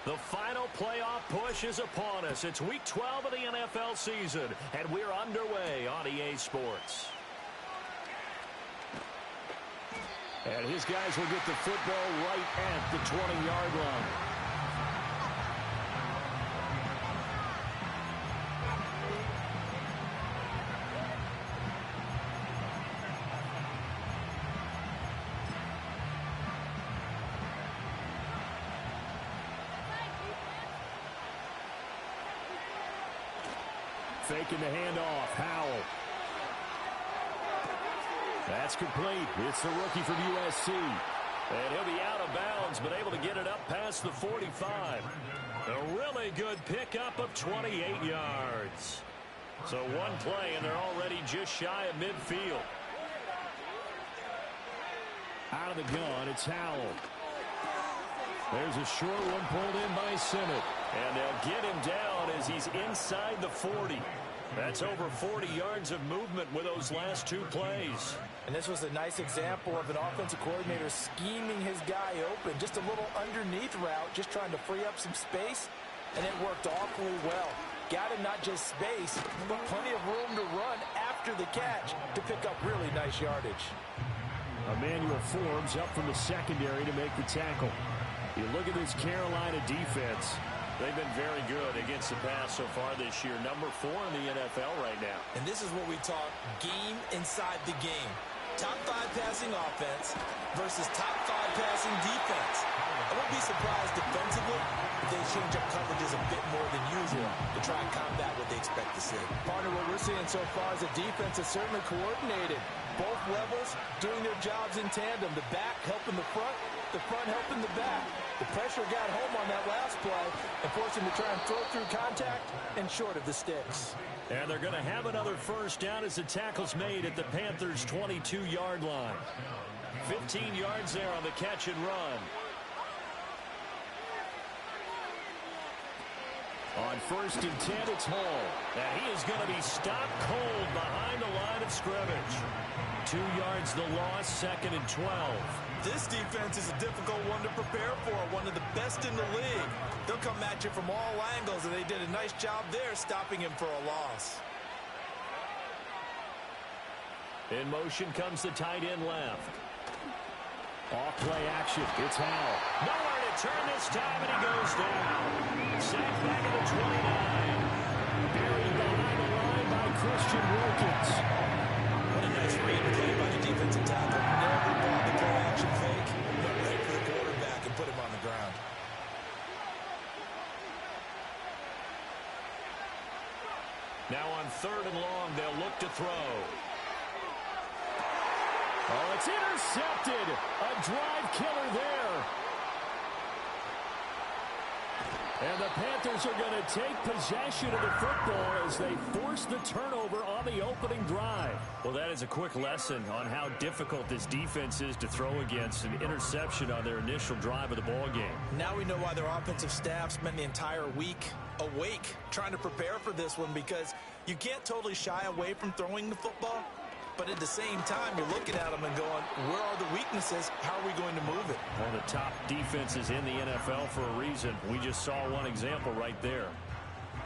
The final playoff push is upon us. It's Week 12 of the NFL season, and we're underway on EA Sports. And his guys will get the football right at the 20-yard line. Faking the handoff. Howell. That's complete. It's the rookie from USC. And he'll be out of bounds, but able to get it up past the 45. A really good pickup of 28 yards. So one play, and they're already just shy of midfield. Out of the gun, it's Howell. There's a short one pulled in by Simmons. And they'll get him down as he's inside the 40. That's over 40 yards of movement with those last two plays. And this was a nice example of an offensive coordinator scheming his guy open. Just a little underneath route, just trying to free up some space. And it worked awfully well. Got him not just space, but plenty of room to run after the catch to pick up really nice yardage. Emmanuel Forbes up from the secondary to make the tackle. You look at this Carolina defense. They've been very good against the pass so far this year. Number 4 in the NFL right now. And this is what we talk game inside the game. Top 5 passing offense versus top 5 passing defense. I wouldn't be surprised defensively if they change up coverages a bit more than usual to try and combat what they expect to see. Partner, what we're seeing so far is a defense that's certainly coordinated. Both levels doing their jobs in tandem. The back helping the front helping the back. The pressure got home on that last play and forced him to try and throw through contact and short of the sticks. And they're going to have another first down as the tackle's made at the Panthers' 22-yard line. 15 yards there on the catch and run. On 1st and 10, it's Hall. And he is going to be stopped cold behind the line of scrimmage. 2 yards the loss, 2nd and 12. This defense is a difficult one to prepare for, one of the best in the league. They'll come at you from all angles, and they did a nice job there stopping him for a loss. In motion comes the tight end left. Off play action. It's Howell. Nowhere to turn this time, and he goes down. Sacked back at the 29. Buried behind the line by Christian Wilkins. What a nice read play by the defensive tackle. Never bought the play action fake. Went right for the quarterback and put him on the ground. Now on 3rd and long, they'll look to throw. Oh, it's intercepted. A drive killer there. And the Panthers are going to take possession of the football as they force the turnover on the opening drive. Well, that is a quick lesson on how difficult this defense is to throw against an interception on their initial drive of the ball game. Now we know why their offensive staff spent the entire week awake trying to prepare for this one, because you can't totally shy away from throwing the football. But at the same time, you're looking at them and going, where are the weaknesses? How are we going to move it? One of the top defenses in the NFL for a reason. We just saw one example right there.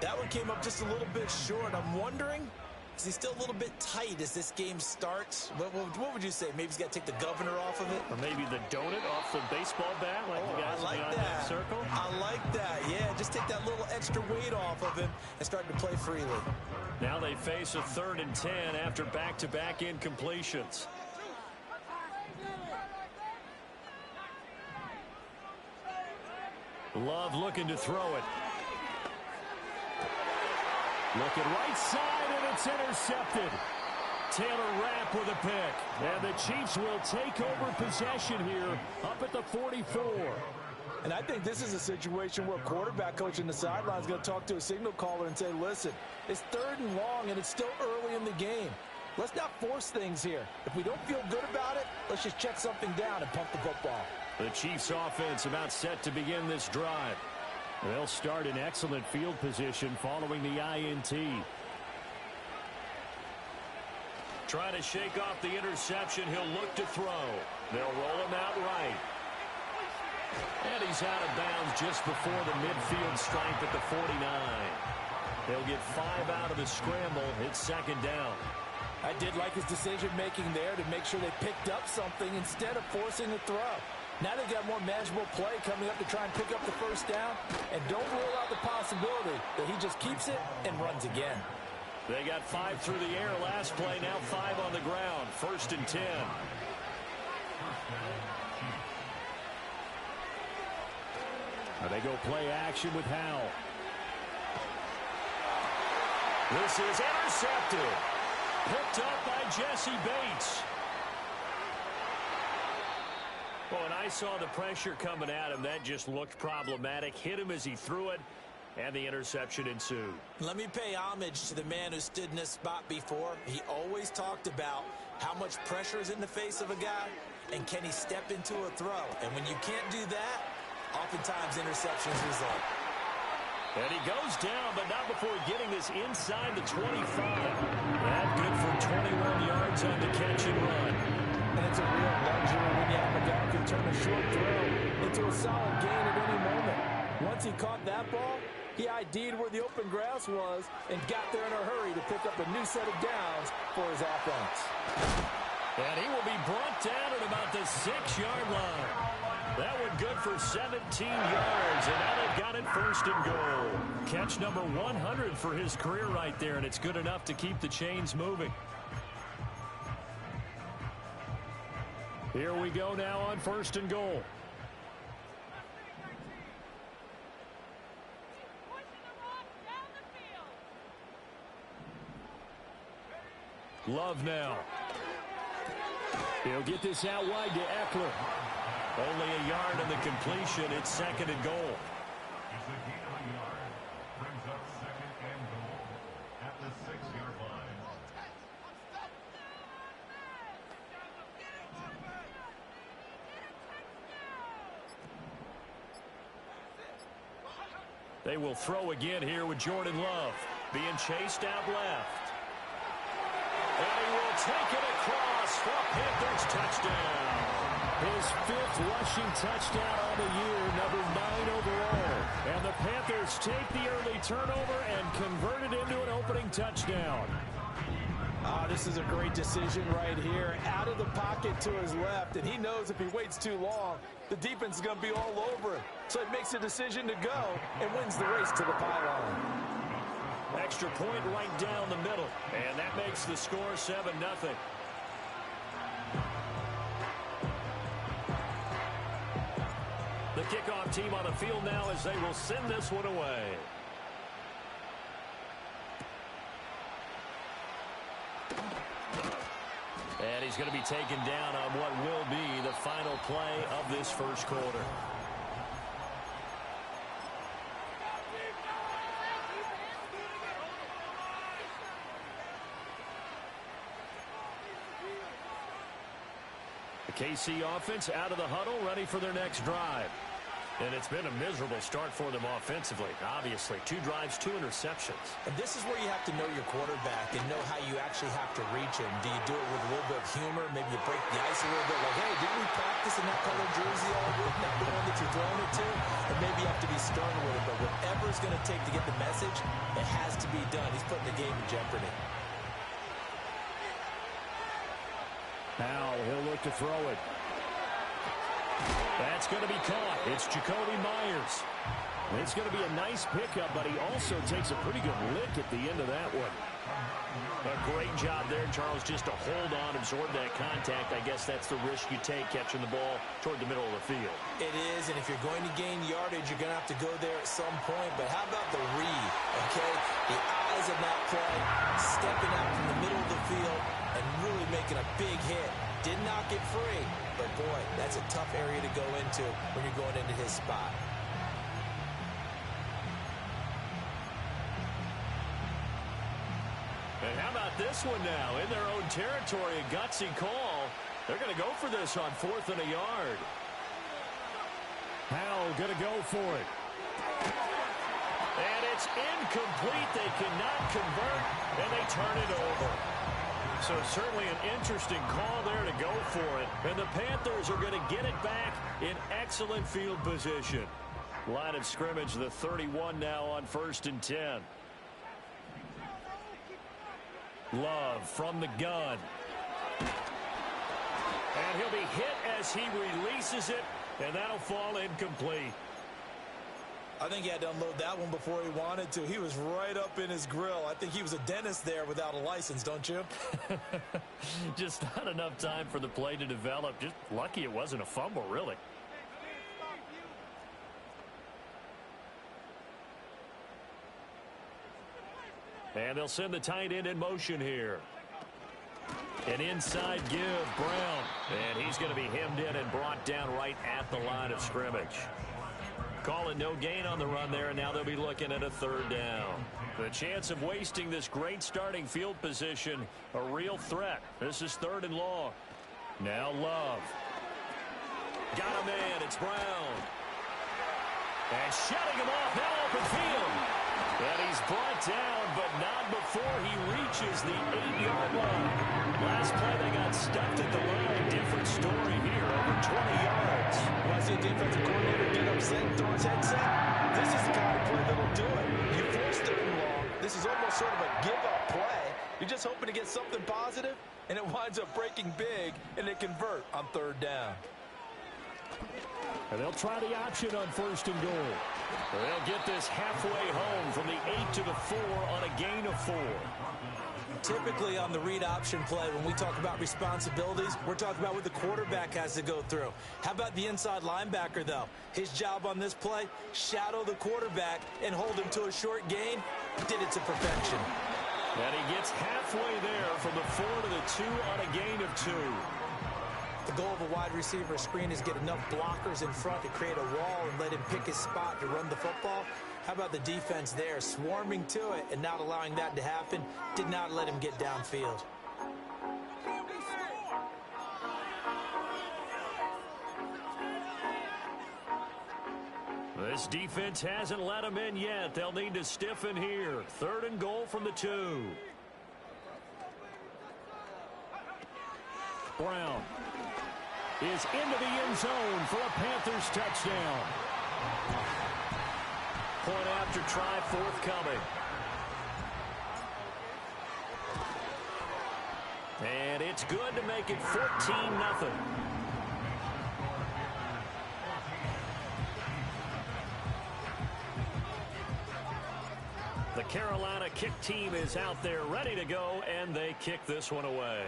That one came up just a little bit short. I'm wondering, is he still a little bit tight as this game starts? What would you say? Maybe he's got to take the governor off of it? Or maybe the donut off the baseball bat, like the guys beyond that circle? I like that. Yeah, just take that little extra weight off of him and start to play freely. Now they face a 3rd and 10 after back-to-back incompletions. Love looking to throw it. Looking right side, and it's intercepted. Taylor Rapp with a pick. And the Chiefs will take over possession here up at the 44. And I think this is a situation where a quarterback coach in the sideline is going to talk to a signal caller and say, listen, it's 3rd and long, and it's still early in the game. Let's not force things here. If we don't feel good about it, let's just check something down and pump the football. The Chiefs offense about set to begin this drive. They'll start in excellent field position following the INT. Trying to shake off the interception. He'll look to throw. They'll roll him out right. And he's out of bounds just before the midfield stripe at the 49. They'll get 5 out of the scramble. It's second down. I did like his decision-making there to make sure they picked up something instead of forcing a throw. Now they've got more manageable play coming up to try and pick up the first down. And don't rule out the possibility that he just keeps it and runs again. They got 5 through the air last play, now 5 on the ground. 1st and 10. They go play action with Howell. This is intercepted. Picked up by Jesse Bates. Well, when I saw the pressure coming at him, that just looked problematic. Hit him as he threw it, and the interception ensued. Let me pay homage to the man who stood in this spot before. He always talked about how much pressure is in the face of a guy, and can he step into a throw. And when you can't do that, oftentimes interceptions result. And he goes down, but not before getting this inside the 25. That good for 21 yards on the catch and run. And it's a real luxury when you have a guy who can turn a short throw into a solid gain at any moment. Once he caught that ball, he ID'd where the open grass was and got there in a hurry to pick up a new set of downs for his offense. And he will be brought down at about the 6-yard line. That one good for 17 yards, and now they've got it 1st and goal. Catch number 100 for his career right there, and it's good enough to keep the chains moving. Here we go now on 1st and goal. Love now. He'll get this out wide to Eckler. Only a yard on the completion. It's 2nd and goal. Brings up 2nd and goal at the 6-yard line. They will throw again here with Jordan Love. Being chased out left. And he will take it across for a Panthers touchdown. His 5th rushing touchdown on the year, number 9 overall. And the Panthers take the early turnover and convert it into an opening touchdown. This is a great decision right here. Out of the pocket to his left, and he knows if he waits too long, the defense is going to be all over him. So he makes a decision to go and wins the race to the pylon. Extra point right down the middle, and that makes the score 7-0. The kickoff team on the field now as they will send this one away. And he's going to be taken down on what will be the final play of this first quarter. The KC offense out of the huddle, ready for their next drive. And it's been a miserable start for them offensively. Obviously, 2 drives, 2 interceptions. And this is where you have to know your quarterback and know how you actually have to reach him. Do you do it with a little bit of humor? Maybe you break the ice a little bit. Like, hey, didn't we practice in that color jersey all week? Not the one that you're throwing it to? Or maybe you have to be stern with it. But whatever it's going to take to get the message, it has to be done. He's putting the game in jeopardy. Now he'll look to throw it. That's going to be caught. It's Jacoby Myers. It's going to be a nice pickup, but he also takes a pretty good lick at the end of that one. A great job there, Charles, just to hold on, absorb that contact. I guess that's the risk you take catching the ball toward the middle of the field. It is, and if you're going to gain yardage, you're going to have to go there at some point. But how about the read, okay? The eyes of that play, stepping out from the middle of the field and really making a big hit. Did not get free, but boy, that's a tough area to go into when you're going into his spot. And how about this one now? In their own territory, a gutsy call. They're going to go for this on 4th and a yard. Howell going to go for it. And it's incomplete. They cannot convert, and they turn it over. So certainly an interesting call there to go for it. And the Panthers are going to get it back in excellent field position. Line of scrimmage, the 31 now on 1st and 10. Love from the gun. And he'll be hit as he releases it, and that'll fall incomplete. I think he had to unload that one before he wanted to. He was right up in his grill. I think he was a dentist there without a license, don't you? Just not enough time for the play to develop. Just lucky it wasn't a fumble, really. And they'll send the tight end in motion here. An inside give, Brown. And he's going to be hemmed in and brought down right at the line of scrimmage. Calling no gain on the run there, and now they'll be looking at a 3rd down. The chance of wasting this great starting field position, a real threat. This is 3rd and long. Now Love. Got a man, it's Brown. And shutting him off, now open field. And he's brought down, but not before he reaches the 8-yard line. Last play, they got stuffed at the line. Different story here, over 20 yards. When I see a defensive coordinator get upset and throw his headset, this is the kind of play that'll do it. You force 3rd and long. This is almost sort of a give-up play. You're just hoping to get something positive, and it winds up breaking big, and they convert on 3rd down. And they'll try the option on 1st and goal. They'll get this halfway home from the 8 to the 4 on a gain of 4. Typically on the read option play, when we talk about responsibilities, we're talking about what the quarterback has to go through. How about the inside linebacker, though? His job on this play, shadow the quarterback and hold him to a short gain. Did it to perfection. And he gets halfway there from the 4 to the 2 on a gain of 2. The goal of a wide receiver screen is get enough blockers in front to create a wall and let him pick his spot to run the football. How about the defense there, swarming to it and not allowing that to happen? Did not let him get downfield. This defense hasn't let him in yet. They'll need to stiffen here. 3rd and goal from the 2. Brown is into the end zone for a Panthers touchdown. Point after try forthcoming. And it's good to make it 14-0. The Carolina kick team is out there ready to go, and they kick this one away.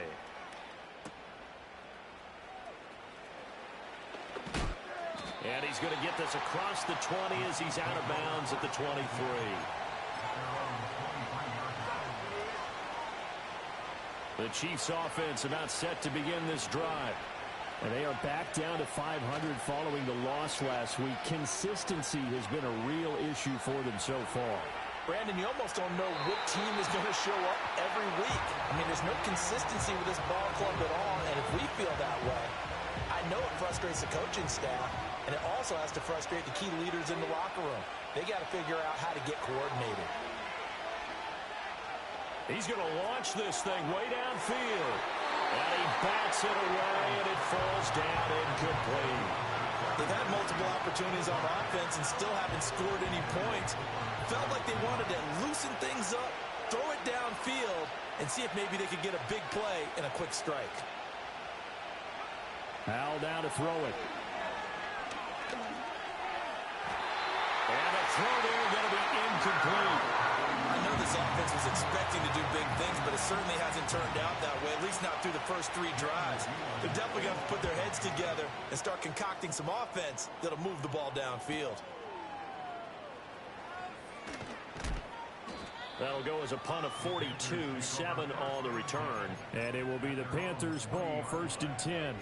And he's going to get this across the 20 as he's out of bounds at the 23. The Chiefs offense about set to begin this drive. And they are back down to 500 following the loss last week. Consistency has been a real issue for them so far. Brandon, you almost don't know what team is going to show up every week. I mean, there's no consistency with this ball club at all, and if we feel that way, I know it frustrates the coaching staff, and it also has to frustrate the key leaders in the locker room. They got to figure out how to get coordinated. He's going to launch this thing way downfield. And he bats it away, and it falls down incomplete. They've had multiple opportunities on offense and still haven't scored any points. Felt like they wanted to loosen things up, throw it downfield, and see if maybe they could get a big play and a quick strike. Howell down to throw it. And the throw there going to be incomplete. I know this offense was expecting to do big things, but it certainly hasn't turned out that way, at least not through the first 3 drives. They're definitely going to put their heads together and start concocting some offense that'll move the ball downfield. That'll go as a punt of 42, 7 on the return. And it will be the Panthers' ball, 1st and 10.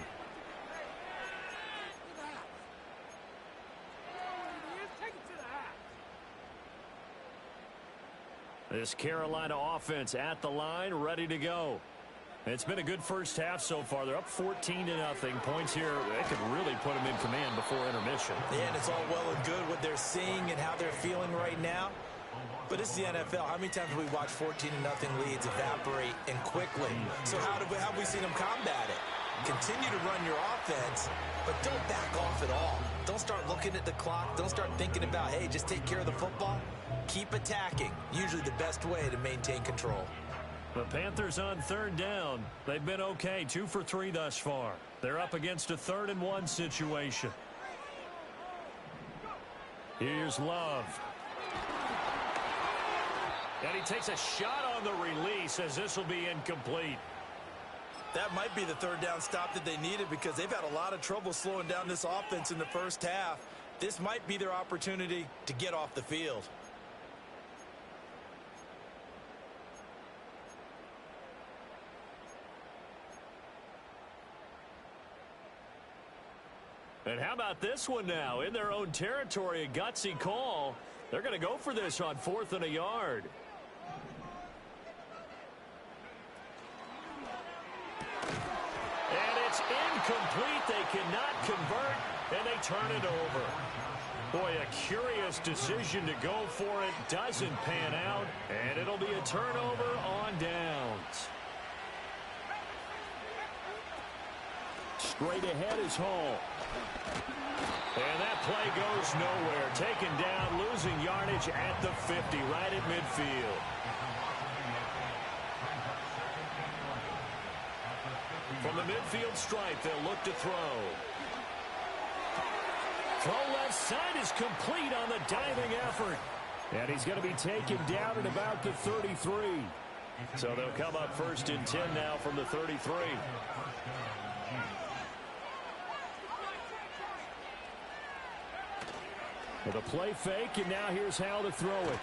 This Carolina offense at the line, ready to go. It's been a good first half so far. They're up 14-0. Points here, they could really put them in command before intermission. Yeah, and it's all well and good what they're seeing and how they're feeling right now. But it's the NFL. How many times have we watched 14-0 leads evaporate and quickly? So how have we seen them combat it? Continue to run your offense, but don't back off at all. Don't start looking at the clock. Don't start thinking about, hey, just take care of the football. Keep attacking. Usually the best way to maintain control. The Panthers on third down. They've been okay, 2 for 3 thus far. They're up against a 3rd-and-1 situation. Here's Love. And he takes a shot on the release as this will be incomplete. That might be the 3rd down stop that they needed because they've had a lot of trouble slowing down this offense in the first half. This might be their opportunity to get off the field. And how about this one now? In their own territory, a gutsy call. They're going to go for this on 4th and a yard. And it's incomplete. They cannot convert, and they turn it over. Boy, a curious decision to go for it. Doesn't pan out, and it'll be a turnover on downs. Straight ahead is Hall. And that play goes nowhere. Taken down, losing yardage at the 50, right at midfield. From the midfield stripe, they'll look to throw. Throw left side is complete on the diving effort. And he's going to be taken down at about the 33. So they'll come up 1st and 10 now from the 33. With a play fake, and now here's how to throw it.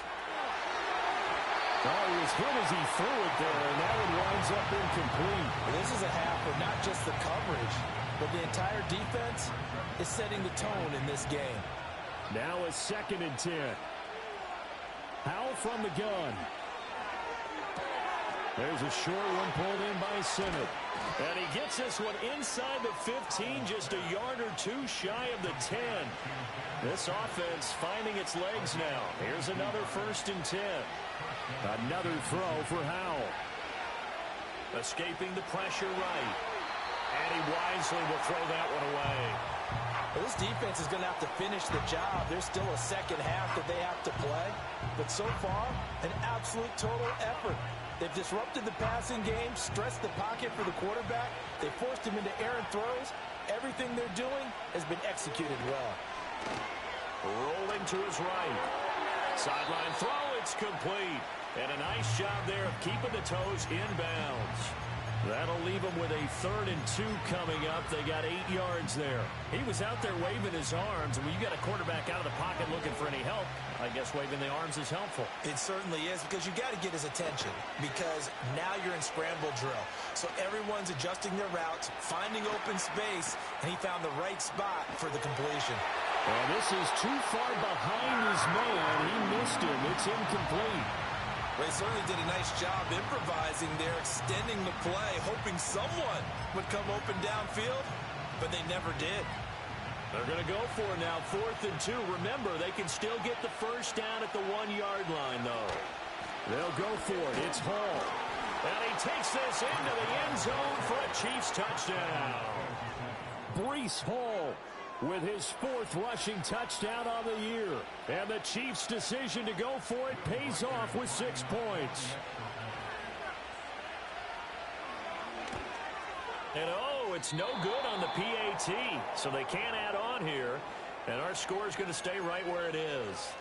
Oh, he was hit as he threw it there, and that one winds up incomplete. This is a half where not just the coverage, but the entire defense is setting the tone in this game. Now a 2nd and 10. Howell from the gun. There's a short one pulled in by Simmons. And he gets this one inside the 15, just a yard or 2 shy of the 10. This offense finding its legs now. Here's another 1st and 10. Another throw for Howell. Escaping the pressure right. And he wisely will throw that one away. Well, this defense is going to have to finish the job. There's still a second half that they have to play. But so far, an absolute total effort. They've disrupted the passing game, stressed the pocket for the quarterback. They forced him into errant throws. Everything they're doing has been executed well. Rolling to his right. Sideline throw, it's complete. And a nice job there of keeping the toes inbounds. That'll leave them with a 3rd and 2 coming up. They got 8 yards there. He was out there waving his arms. And when you got a quarterback out of the pocket looking for any help, I guess waving the arms is helpful. It certainly is, because you got to get his attention, because now you're in scramble drill. So everyone's adjusting their routes, finding open space, and he found the right spot for the completion. Well, this is too far behind his man. He missed him. It's incomplete. They certainly did a nice job improvising there, extending the play, hoping someone would come open downfield, but they never did. They're going to go for it now, 4th and 2. Remember, they can still get the 1st down at the 1-yard line, though. They'll go for it. It's Hall. And he takes this into the end zone for a Chiefs touchdown. Breece Hall with his 4th rushing touchdown on the year. And the Chiefs' decision to go for it pays off with 6 points. And oh, it's no good on the PAT, so they can't add on here. And our score is going to stay right where it is.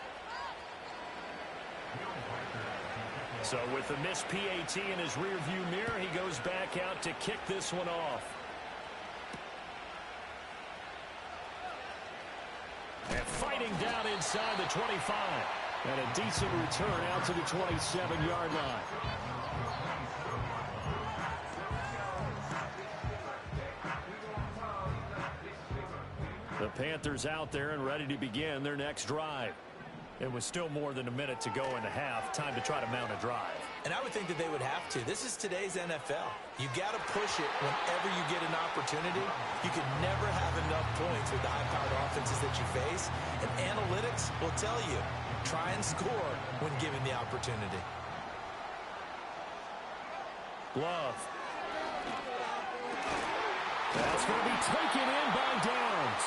So with the missed PAT in his rearview mirror, he goes back out to kick this one off. And fighting down inside the 25. And a decent return out to the 27-yard line. The Panthers out there and ready to begin their next drive. It was still more than a minute to go in the half. Time to try to mount a drive. And I would think that they would have to. This is today's NFL. You got to push it whenever you get an opportunity. You can never have enough points with the high-powered offense offenses that you face, and analytics will tell you, try and score when given the opportunity. Love. That's going to be taken in by Downs.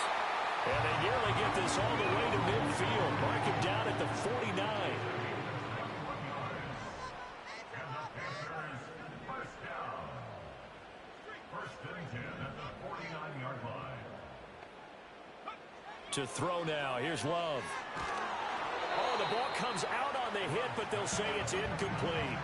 And they nearly get this all the way to midfield. Mark him down at the 49. To throw now. Here's Love. Oh, the ball comes out on the hit, but they'll say it's incomplete.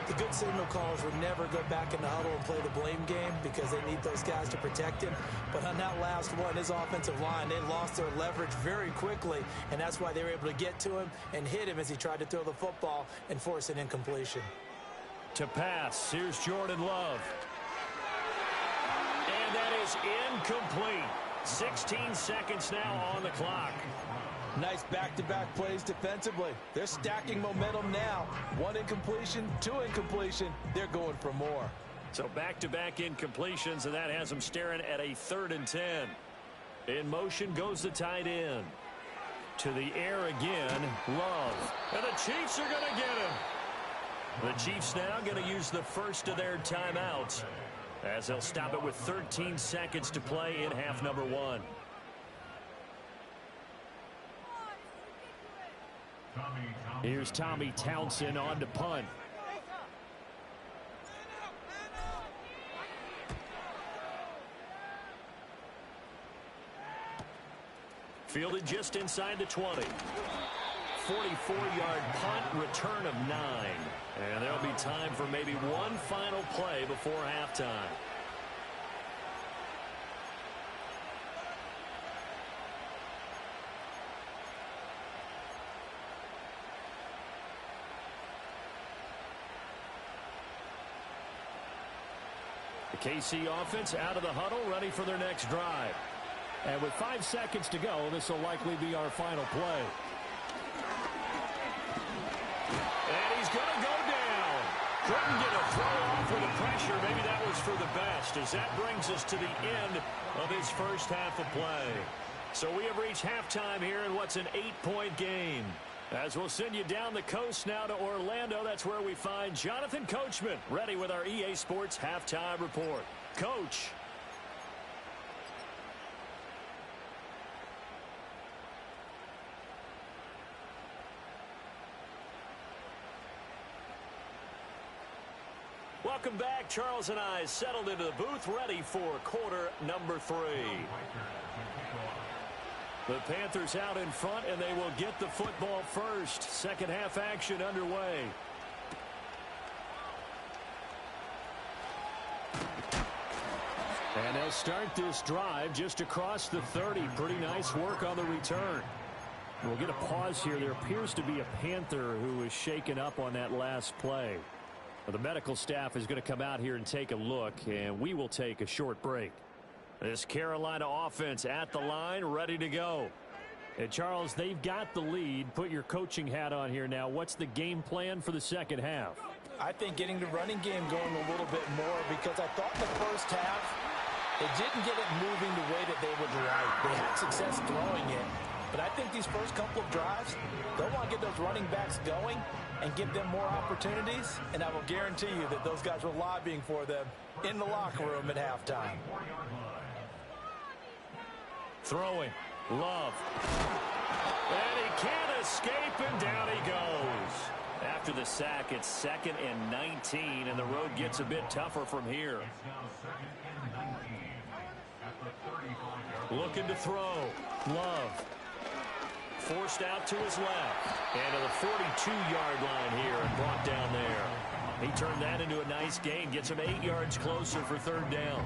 The good signal callers would never go back in the huddle and play the blame game because they need those guys to protect him. But on that last one, his offensive line, they lost their leverage very quickly, and that's why they were able to get to him and hit him as he tried to throw the football and force an incompletion. To pass, here's Jordan Love. And that is incomplete. 16 seconds now on the clock. Nice back-to-back plays defensively. They're stacking momentum now. One incompletion, two incompletion. They're going for more. So back-to-back incompletions, and that has them staring at a 3rd and 10. In motion goes the tight end. To the air again, Love. And the Chiefs are going to get him. The Chiefs now going to use the first of their timeouts, as they'll stop it with 13 seconds to play in half number 1. Here's Tommy Townsend on to punt. Fielded just inside the 20. 44-yard punt, return of 9. And there'll be time for maybe one final play before halftime. The KC offense out of the huddle, ready for their next drive. And with 5 seconds to go, this will likely be our final play. And he's going to go down. Couldn't get a throw off with the pressure. Maybe that was for the best, as that brings us to the end of his first half of play. So we have reached halftime here in what's an 8-point game. As we'll send you down the coast now to Orlando, that's where we find Jonathan Coachman, ready with our EA Sports Halftime Report. Coach. Welcome back. Charles and I settled into the booth, ready for quarter number 3. The Panthers out in front, and they will get the football first. Second half action underway. And they'll start this drive just across the 30. Pretty nice work on the return. We'll get a pause here. There appears to be a Panther who was shaken up on that last play. The medical staff is going to come out here and take a look, and we will take a short break. This Carolina offense at the line, ready to go. And Charles, they've got the lead. Put your coaching hat on here now. What's the game plan for the second half? I think getting the running game going a little bit more, because I thought in the first half they didn't get it moving the way that they would like. They had success throwing it. But I think these first couple of drives, they'll want to get those running backs going and give them more opportunities. And I will guarantee you that those guys were lobbying for them in the locker room at halftime. Throwing. Love. And he can't escape, and down he goes. After the sack, it's 2nd and 19, and the road gets a bit tougher from here. Looking to throw. Love. Forced out to his left. And to the 42-yard line here and brought down there. He turned that into a nice gain. Gets him 8 yards closer for 3rd down.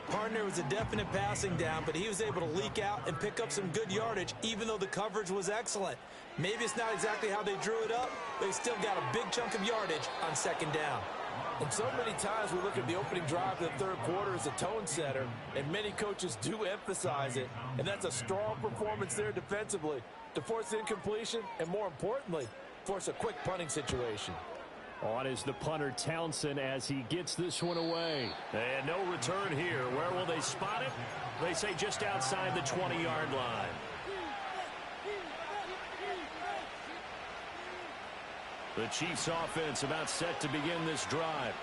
Partner was a definite passing down, but he was able to leak out and pick up some good yardage, even though the coverage was excellent. Maybe it's not exactly how they drew it up, but they still got a big chunk of yardage on 2nd down. And so many times we look at the opening drive of the 3rd quarter as a tone setter, and many coaches do emphasize it. And that's a strong performance there defensively to force incompletion and, more importantly, force a quick punting situation. On is the punter Townsend as he gets this one away. And no return here. Where will they spot it? They say just outside the 20-yard line. The Chiefs offense about set to begin this drive.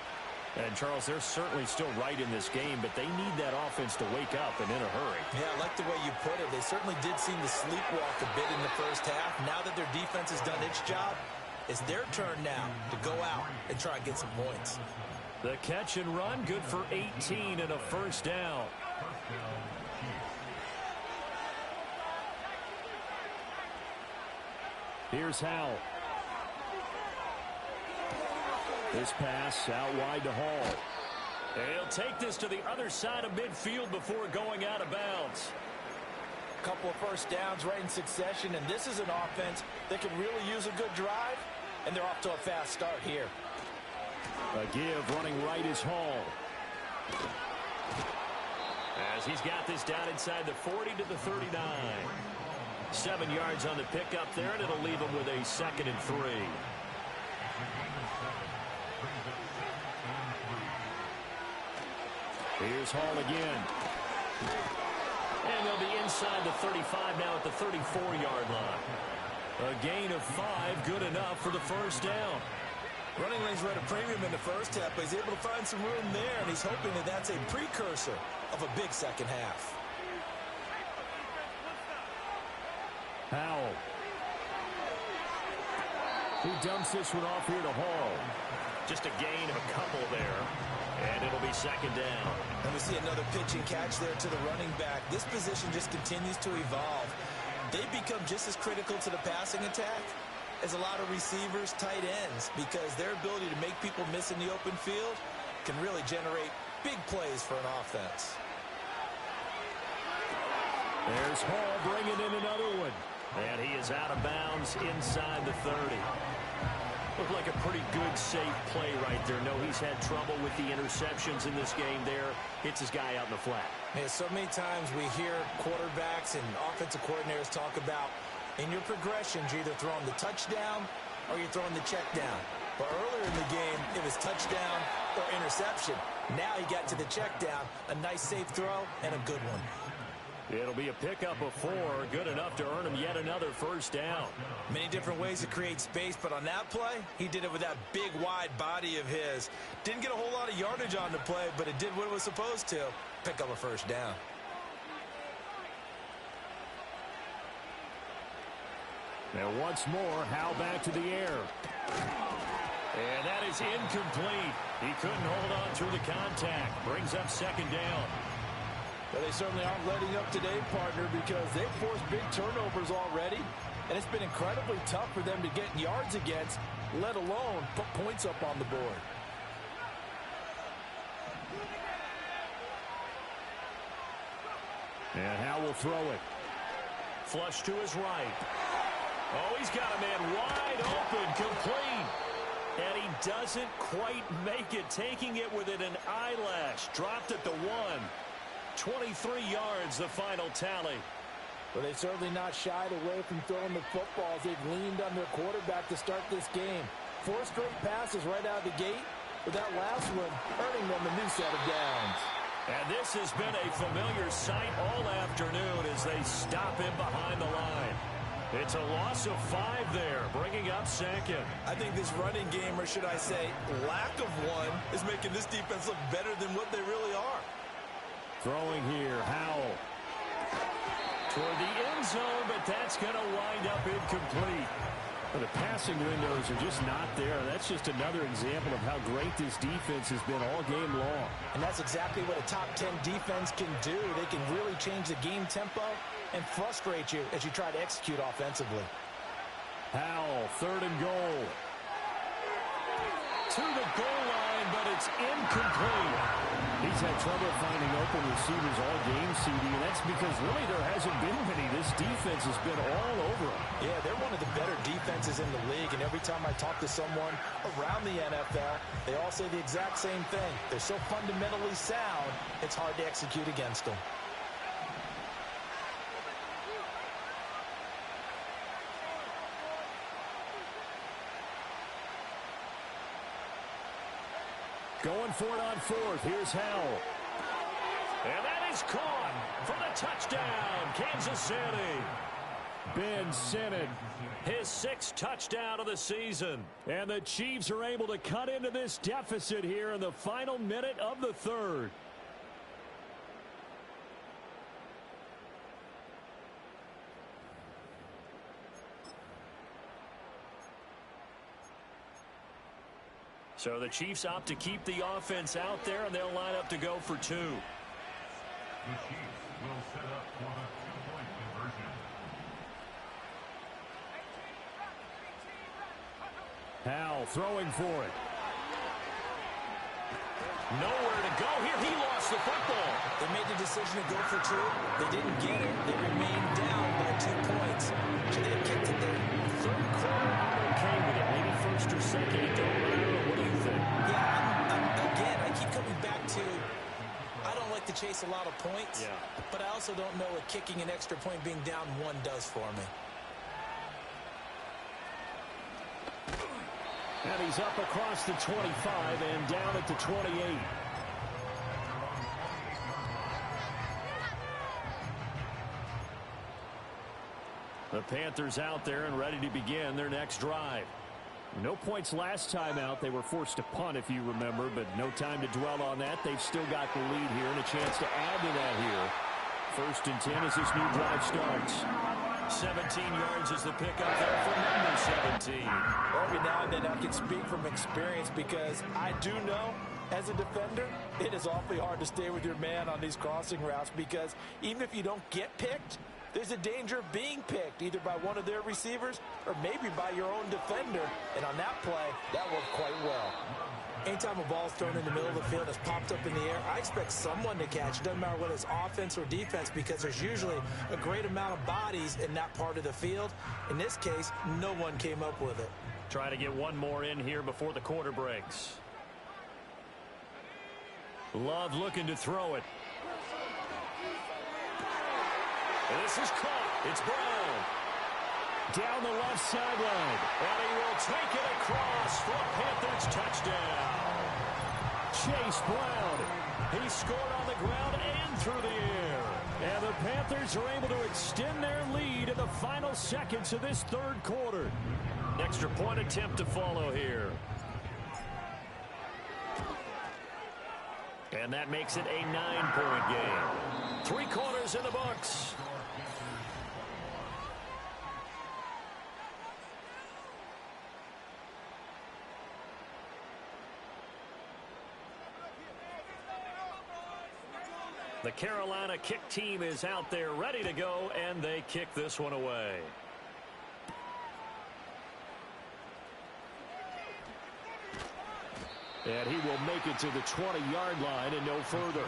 And, Charles, they're certainly still right in this game, but they need that offense to wake up and in a hurry. Yeah, I like the way you put it. They certainly did seem to sleepwalk a bit in the first half. Now that their defense has done its job, it's their turn now to go out and try and get some points. The catch and run, good for 18 and a first down. Here's Howell. This pass out wide to Hall. And he'll take this to the other side of midfield before going out of bounds. A couple of first downs right in succession, and this is an offense that can really use a good drive, and they're off to a fast start here. A give running right is Hall. As he's got this down inside the 40 to the 39. 7 yards on the pickup there, and it'll leave him with a 2nd and 3. Here's Hall again. And they'll be inside the 35 now at the 34-yard line. A gain of 5, good enough for the first down. Running lanes were at a premium in the first half, but he's able to find some room there, and he's hoping that that's a precursor of a big second half. Howell. He dumps this one off here to Hall. Just a gain of a couple there. And it'll be 2nd down. And we see another pitch and catch there to the running back. This position just continues to evolve. They become just as critical to the passing attack as a lot of receivers, tight ends, because their ability to make people miss in the open field can really generate big plays for an offense. There's Hall bringing in another one. And he is out of bounds inside the 30. Looked like a pretty good, safe play right there. No, he's had trouble with the interceptions in this game there. Hits his guy out in the flat. Man, so many times we hear quarterbacks and offensive coordinators talk about in your progressions, you're either throwing the touchdown or you're throwing the check down. But earlier in the game, it was touchdown or interception. Now he got to the check down. A nice, safe throw and a good one. It'll be a pickup of 4, good enough to earn him yet another first down. Many different ways to create space, but on that play, he did it with that big, wide body of his. Didn't get a whole lot of yardage on the play, but it did what it was supposed to. Pick up a first down. Now once more, Howell back to the air. And that is incomplete. He couldn't hold on through the contact. Brings up 2nd down. Well, they certainly aren't letting up today, partner, because they've forced big turnovers already, and it's been incredibly tough for them to get yards against, let alone put points up on the board. And Howell will throw it. Flush to his right. Oh, he's got a man wide open, complete. And he doesn't quite make it, taking it within an eyelash. Dropped at the 1. 23 yards, the final tally. Well, they've certainly not shied away from throwing the footballs. They've leaned on their quarterback to start this game. 4 straight passes right out of the gate, with that last one earning them a new set of downs. And this has been a familiar sight all afternoon as they stop him behind the line. It's a loss of 5 there, bringing up 2nd. I think this running game, or should I say lack of one, is making this defense look better than what they really are. Throwing here, Howell. Toward the end zone, but that's going to wind up incomplete. Well, the passing windows are just not there. That's just another example of how great this defense has been all game long. And that's exactly what a top 10 defense can do. They can really change the game tempo and frustrate you as you try to execute offensively. Howell, 3rd and goal. To the goal line, but it's incomplete. He's had trouble finding open receivers all game, CD, and that's because really there hasn't been many. This defense has been all over them. Yeah, they're one of the better defenses in the league, and every time I talk to someone around the NFL, they all say the exact same thing. They're so fundamentally sound, it's hard to execute against them. Going for it on 4th. Here's Howell. And that is caught for the touchdown, Kansas City. Ben Sinnott, his 6th touchdown of the season. And the Chiefs are able to cut into this deficit here in the final minute of the 3rd. So the Chiefs opt to keep the offense out there, and they'll line up to go for 2. The Chiefs will set up for the 2-point conversion. Howell throwing for it. Nowhere to go here. He lost the football. They made the decision to go for 2. They didn't get it. They remained down by 2 points. Should they have kicked it there? 3rd quarter, I'm okay with it. Maybe 1st or 2nd. It don't matter. What do you think? Yeah, again, I keep coming back to I don't like to chase a lot of points, but I also don't know what kicking an extra point being down 1 does for me. And he's up across the 25 and down at the 28. The Panthers out there and ready to begin their next drive. No points last time out. They were forced to punt, if you remember, but no time to dwell on that. They've still got the lead here and a chance to add to that here. 1st and 10 as this new drive starts. 17 yards is the pickup there for number 17. Every now and then I can speak from experience because I do know as a defender it is awfully hard to stay with your man on these crossing routes because even if you don't get picked, there's a danger of being picked either by one of their receivers or maybe by your own defender. And on that play, that worked quite well. Anytime a ball's thrown in the middle of the field, it's popped up in the air, I expect someone to catch. It doesn't matter whether it's offense or defense because there's usually a great amount of bodies in that part of the field. In this case, no one came up with it. Try to get one more in here before the quarter breaks. Love looking to throw it. This is caught. It's Brown. Down the left sideline. And he will take it across for a Panthers touchdown. Chase Brown. He scored on the ground and through the air. And the Panthers are able to extend their lead in the final seconds of this 3rd quarter. Extra point attempt to follow here. And that makes it a 9-point game. 3 quarters in the books. The Carolina kick team is out there ready to go, and they kick this one away. And he will make it to the 20-yard line and no further.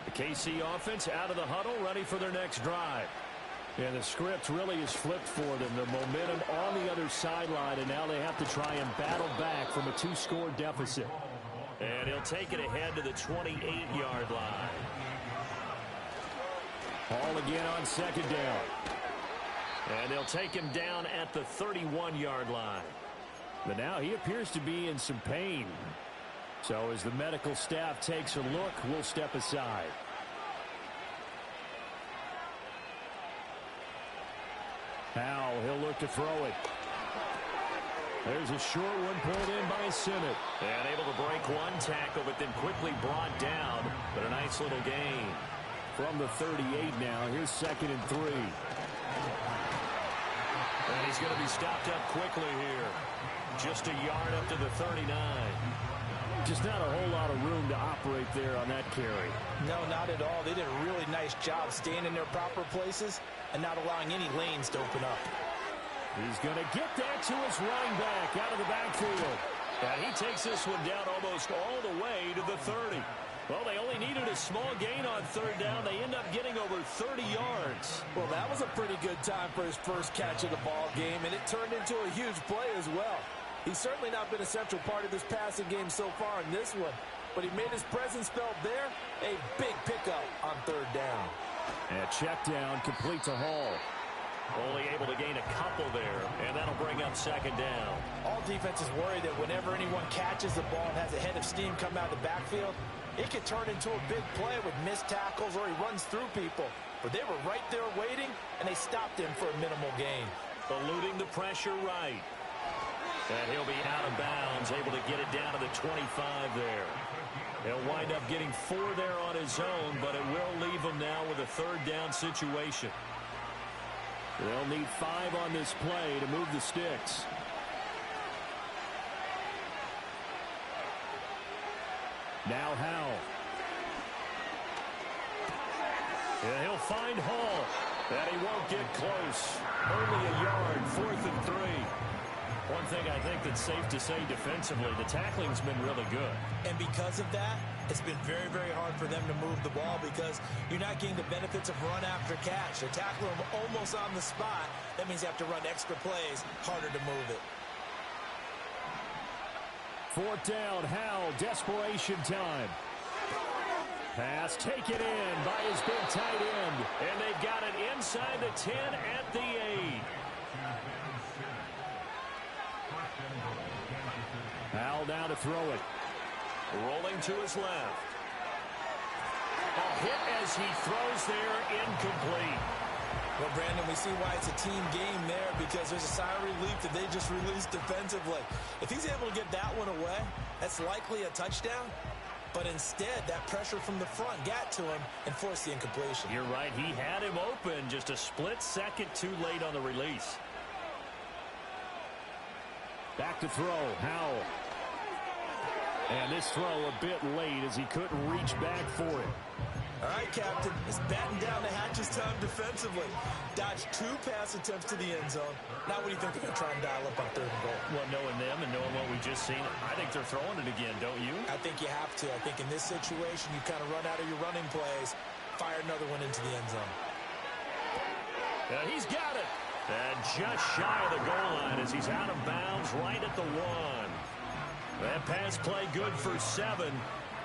The KC offense out of the huddle, ready for their next drive. And the script really is flipped for them. The momentum on the other sideline, and now they have to try and battle back from a 2-score deficit. And he'll take it ahead to the 28-yard line. Hall again on 2nd down. And they'll take him down at the 31-yard line. But now he appears to be in some pain. So as the medical staff takes a look, we'll step aside. Howell, he'll look to throw it. There's a short one pulled in by Sinnott. And able to break one tackle, but then quickly brought down. But a nice little gain. From the 38 now, here's 2nd and 3. And he's going to be stopped up quickly here. Just a yard up to the 39. Just not a whole lot of room to operate there on that carry. No, not at all. They did a really nice job staying in their proper places and not allowing any lanes to open up. He's going to get that to his running back out of the backfield. And he takes this one down almost all the way to the 30. Well, they only needed a small gain on 3rd down. They end up getting over 30 yards. Well, that was a pretty good time for his first catch of the ball game, and it turned into a huge play as well. He's certainly not been a central part of this passing game so far in this one, but he made his presence felt there. A big pickup on 3rd down. And check down complete to Hall. Only able to gain a couple there, and that'll bring up second down. All defenses worry that whenever anyone catches the ball and has a head of steam come out of the backfield, it could turn into a big play with missed tackles or he runs through people. But they were right there waiting, and they stopped him for a minimal gain. Eluding the pressure right. And he'll be out of bounds, able to get it down to the 25 there. He'll wind up getting 4 there on his own, but it will leave him now with a third down situation. They'll need 5 on this play to move the sticks. Now Howell. Yeah, he'll find Hall. And he won't get close. Only a yard, 4th and 3. One thing I think that's safe to say defensively, the tackling's been really good. And because of that, it's been very, very hard for them to move the ball because you're not getting the benefits of run after catch. They're tackling them almost on the spot. That means you have to run extra plays, harder to move it. 4th down, Howell, desperation time. Pass taken in by his big tight end. And they've got it inside the 10 at the 8. Howell now to throw it. Rolling to his left. A hit as he throws there, incomplete. Well, Brandon, we see why it's a team game there because there's a sigh of relief that they just released defensively. If he's able to get that one away, that's likely a touchdown. But instead, that pressure from the front got to him and forced the incompletion. You're right. He had him open just a split second too late on the release. Back to throw. Howell. And this throw a bit late as he couldn't reach back for it. All right, Captain. It's batten down the hatches time defensively. Dodged 2 pass attempts to the end zone. Now what do you think they're going to try and dial up on 3rd and goal? Well, knowing them and knowing what we just seen, I think they're throwing it again, don't you? I think you have to. I think in this situation, you kind of run out of your running plays, fire another one into the end zone. And he's got it. And just shy of the goal line as he's out of bounds right at the 1. That pass play good for 7,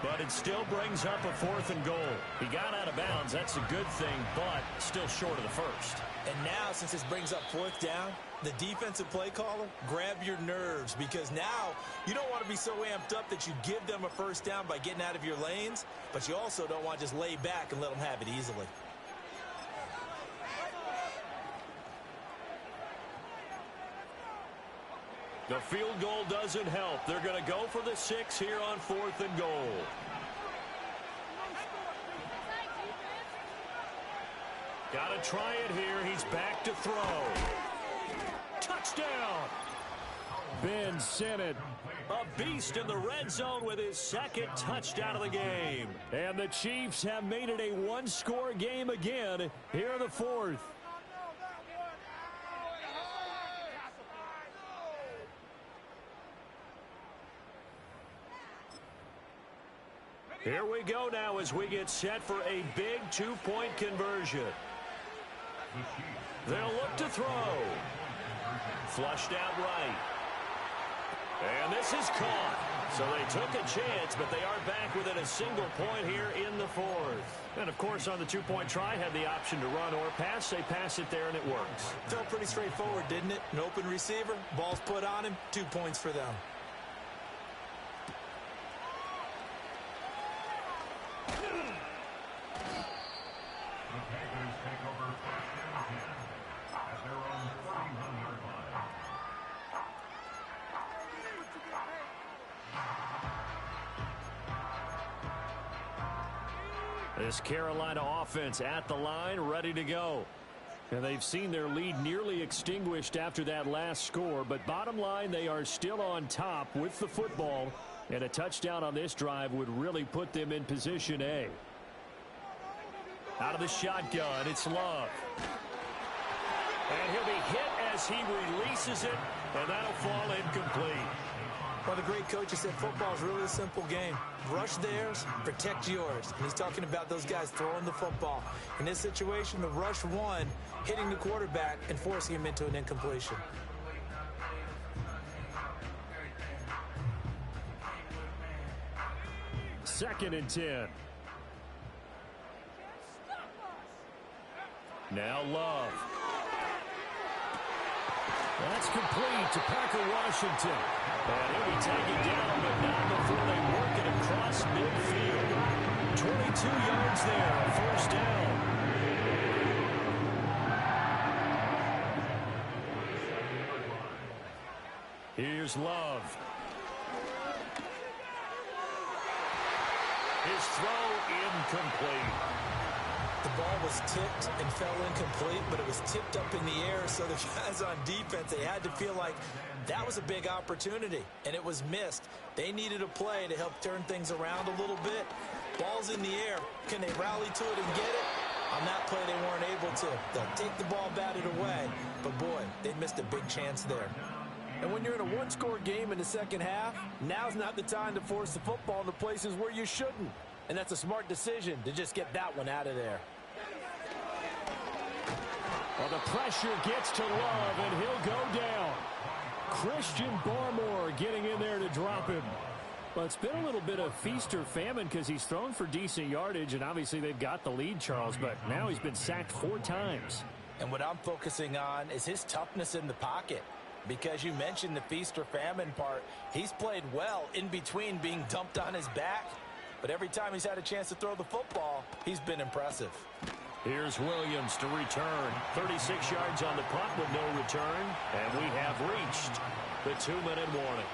but it still brings up a 4th and goal. He got out of bounds. That's a good thing, but still short of the 1st. And now, since this brings up 4th down, the defensive play caller, grab your nerves because now you don't want to be so amped up that you give them a 1st down by getting out of your lanes, but you also don't want to just lay back and let them have it easily. The field goal doesn't help. They're going to go for the 6 here on 4th and goal. Got to try it here. He's back to throw. Touchdown. Ben Sinnott, a beast in the red zone with his 2nd touchdown of the game. And the Chiefs have made it a 1-score game again here in the 4th. Here we go now as we get set for a big 2-point conversion. They'll look to throw. Flushed out right. And this is caught. So they took a chance, but they are back within a single point here in the 4th. And, of course, on the 2-point try, had the option to run or pass. They pass it there, and it works. Felt pretty straightforward, didn't it? An open receiver, ball's put on him, 2 points for them. This Carolina offense at the line, ready to go. And they've seen their lead nearly extinguished after that last score. But bottom line, they are still on top with the football. And a touchdown on this drive would really put them in position A. Out of the shotgun, it's Love. And he'll be hit as he releases it. And that'll fall incomplete. Well, the great coach has said football is really a simple game. Rush theirs, protect yours. And he's talking about those guys throwing the football. In this situation, the rush won, hitting the quarterback and forcing him into an incompletion. Second and 10. Now Love. That's complete to Parker Washington. And he'll be taken down, but not before they work it across midfield. 22 yards there, a first down. Here's Love. His throw incomplete. The ball was tipped and fell incomplete, but it was tipped up in the air, so the guys on defense, they had to feel like that was a big opportunity, and it was missed. They needed a play to help turn things around a little bit. Ball's in the air. Can they rally to it and get it? On that play, they weren't able to. They'll take the ball, bat it away, but boy, they missed a big chance there. And when you're in a one-score game in the second half, now's not the time to force the football into places where you shouldn't. And that's a smart decision to just get that one out of there. Well, the pressure gets to Love, and he'll go down. Christian Barmore getting in there to drop him. Well, it's been a little bit of feast or famine because he's thrown for decent yardage, and obviously they've got the lead, Charles, but now he's been sacked 4 times. And what I'm focusing on is his toughness in the pocket. Because you mentioned the feast or famine part, he's played well in between being dumped on his back. But every time he's had a chance to throw the football, he's been impressive. Here's Williams to return. 36 yards on the punt with no return. And we have reached the 2-minute warning.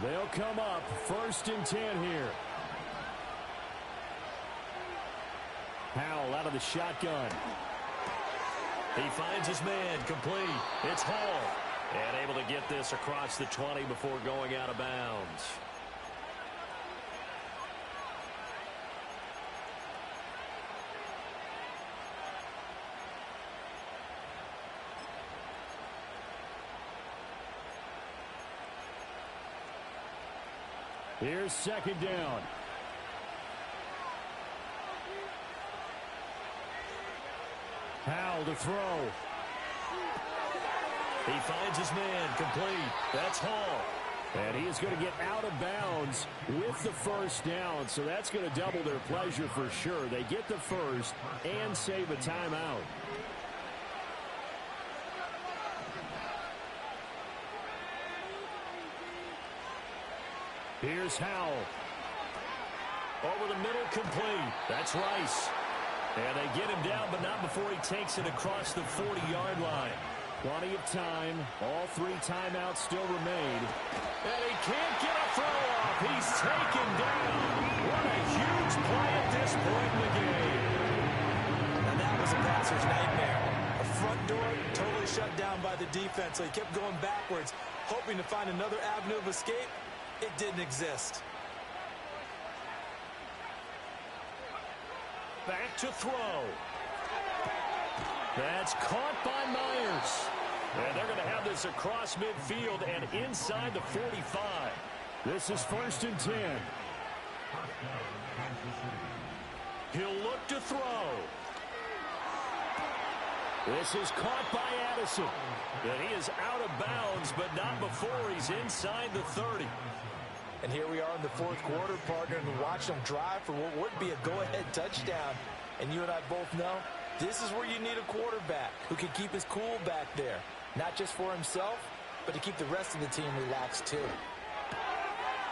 They'll come up 1st and 10 here. Howell out of the shotgun. He finds his man complete. It's Hall. And able to get this across the 20 before going out of bounds. Here's 2nd down. Howell to throw. He finds his man complete. That's Hall. And he is going to get out of bounds with the 1st down. So that's going to double their pleasure for sure. They get the 1st and save a timeout. Here's Howell. Over the middle, complete. That's Rice. And they get him down, but not before he takes it across the 40-yard line. Plenty of time. All 3 timeouts still remain. And he can't get a throw off. He's taken down. What a huge play at this point in the game. And that was a passer's nightmare. A front door totally shut down by the defense, so he kept going backwards, hoping to find another avenue of escape. It didn't exist. Back to throw. That's caught by Myers. And they're going to have this across midfield and inside the 45. This is 1st and 10. He'll look to throw. This is caught by Addison. And he is out of bounds, but not before he's inside the 30. And here we are in the 4th quarter, partner, and watch them drive for what would be a go-ahead touchdown. And you and I both know this is where you need a quarterback who can keep his cool back there. Not just for himself, but to keep the rest of the team relaxed too.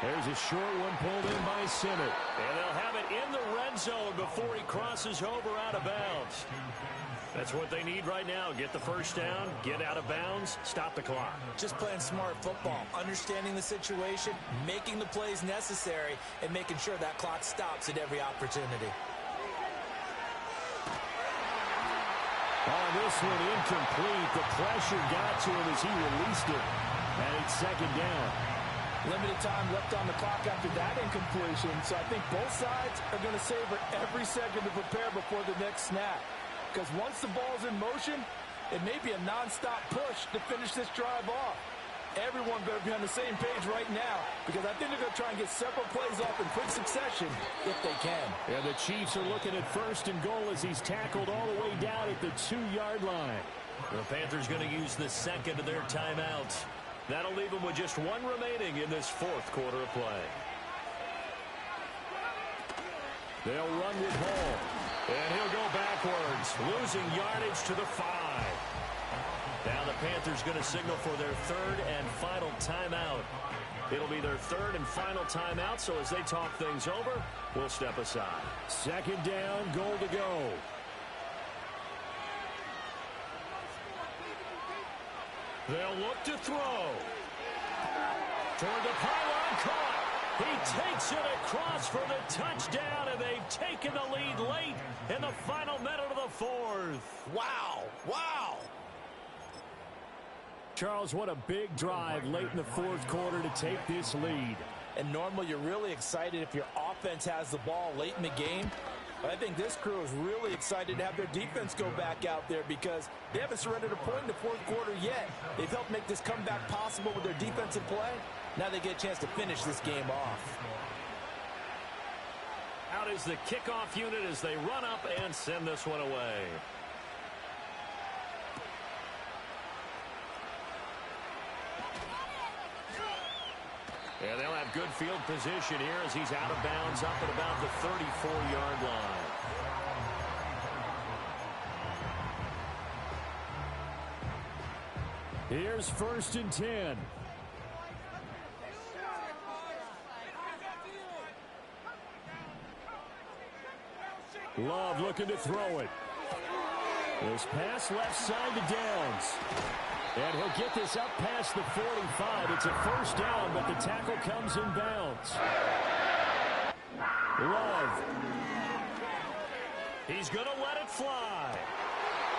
There's a short one pulled in by Simmett. And they'll have it in the red zone before he crosses over out of bounds. That's what they need right now. Get the 1st down, get out of bounds, stop the clock. Just playing smart football, understanding the situation, making the plays necessary, and making sure that clock stops at every opportunity. On this one, incomplete. The pressure got to him as he released it. And it's 2nd down. Limited time left on the clock after that incompletion, so I think both sides are going to savor every second to prepare before the next snap. Because once the ball's in motion, it may be a nonstop push to finish this drive off. Everyone better be on the same page right now, because I think they're going to try and get several plays off in quick succession if they can. And the Chiefs are looking at 1st and goal as he's tackled all the way down at the 2-yard line. The Panthers going to use the 2nd of their timeouts. That'll leave them with just 1 remaining in this 4th quarter of play. They'll run with Hall. And he'll go backwards, losing yardage to the 5. Now the Panthers going to signal for their third and final timeout. It'll be their third and final timeout, so as they talk things over, we'll step aside. Second down, goal to go. They'll look to throw. Toward the pylon, caught. He takes it across for the touchdown, and they've taken the lead late in the final minute of the fourth. Wow. Wow. Charles, what a big drive late in the fourth quarter to take this lead. And normally you're really excited if your offense has the ball late in the game. But I think this crew is really excited to have their defense go back out there because they haven't surrendered a point in the fourth quarter yet. They've helped make this comeback possible with their defensive play. Now they get a chance to finish this game off. Out is the kickoff unit as they run up and send this one away. And they'll have good field position here as he's out of bounds up at about the 34-yard line. Here's 1st and 10. Love looking to throw it. This pass left side to Downs. And he'll get this up past the 45. It's a first down, but the tackle comes in bounds. Love. He's going to let it fly.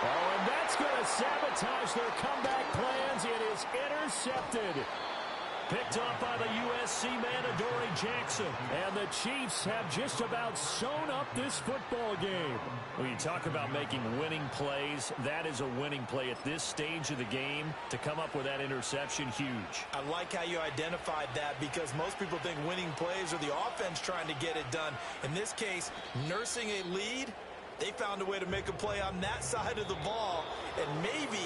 Oh, and that's going to sabotage their comeback plans. It is intercepted. Picked up by the USC man, Adoree Jackson. And the Chiefs have just about sewn up this football game. When you talk about making winning plays, that is a winning play at this stage of the game. To come up with that interception, huge. I like how you identified that because most people think winning plays are the offense trying to get it done. In this case, nursing a lead, they found a way to make a play on that side of the ball and maybe